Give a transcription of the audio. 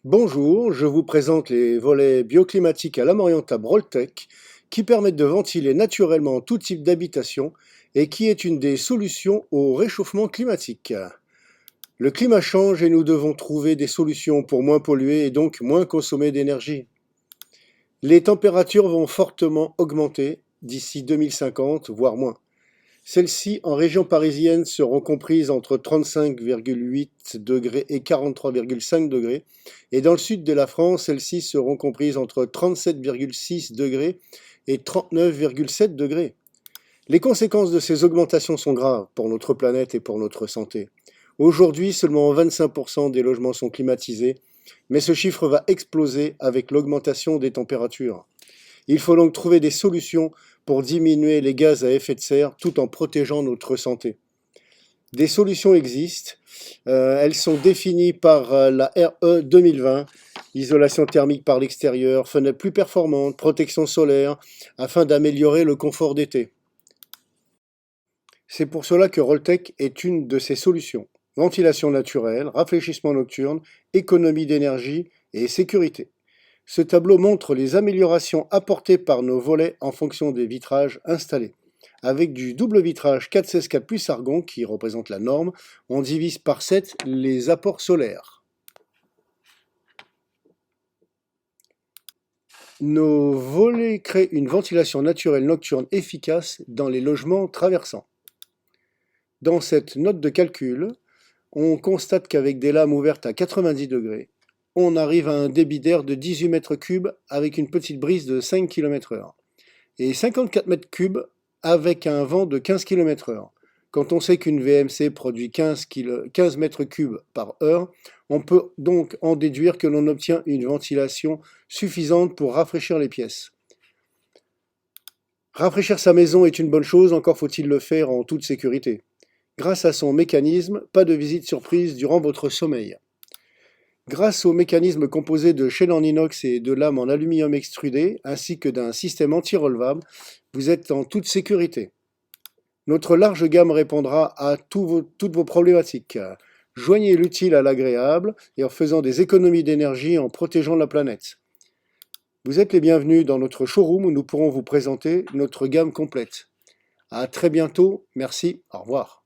Bonjour, je vous présente les volets bioclimatiques à lame orientable Roltec qui permettent de ventiler naturellement tout type d'habitation et qui est une des solutions au réchauffement climatique. Le climat change et nous devons trouver des solutions pour moins polluer et donc moins consommer d'énergie. Les températures vont fortement augmenter d'ici 2050, voire moins. Celles-ci, en région parisienne, seront comprises entre 35,8 degrés et 43,5 degrés, et dans le sud de la France, celles-ci seront comprises entre 37,6 degrés et 39,7 degrés. Les conséquences de ces augmentations sont graves pour notre planète et pour notre santé. Aujourd'hui, seulement 25% des logements sont climatisés, mais ce chiffre va exploser avec l'augmentation des températures. Il faut donc trouver des solutions pour diminuer les gaz à effet de serre tout en protégeant notre santé. Des solutions existent, elles sont définies par la RE 2020, isolation thermique par l'extérieur, fenêtres plus performantes, protection solaire, afin d'améliorer le confort d'été. C'est pour cela que Roltec est une de ces solutions. Ventilation naturelle, rafraîchissement nocturne, économie d'énergie et sécurité. Ce tableau montre les améliorations apportées par nos volets en fonction des vitrages installés. Avec du double vitrage 4-16-4 plus argon, qui représente la norme, on divise par 7 les apports solaires. Nos volets créent une ventilation naturelle nocturne efficace dans les logements traversants. Dans cette note de calcul, on constate qu'avec des lames ouvertes à 90 degrés, on arrive à un débit d'air de 18 mètres cubes avec une petite brise de 5 km/h et 54 mètres cubes avec un vent de 15 km/h. Quand on sait qu'une VMC produit 15 mètres cubes par heure, on peut donc en déduire que l'on obtient une ventilation suffisante pour rafraîchir les pièces. Rafraîchir sa maison est une bonne chose, encore faut-il le faire en toute sécurité. Grâce à son mécanisme, pas de visite surprise durant votre sommeil. Grâce au mécanisme composé de chaînes en inox et de lames en aluminium extrudé, ainsi que d'un système anti-relevable, vous êtes en toute sécurité. Notre large gamme répondra à toutes vos problématiques. Joignez l'utile à l'agréable et en faisant des économies d'énergie en protégeant la planète. Vous êtes les bienvenus dans notre showroom où nous pourrons vous présenter notre gamme complète. À très bientôt, merci, au revoir.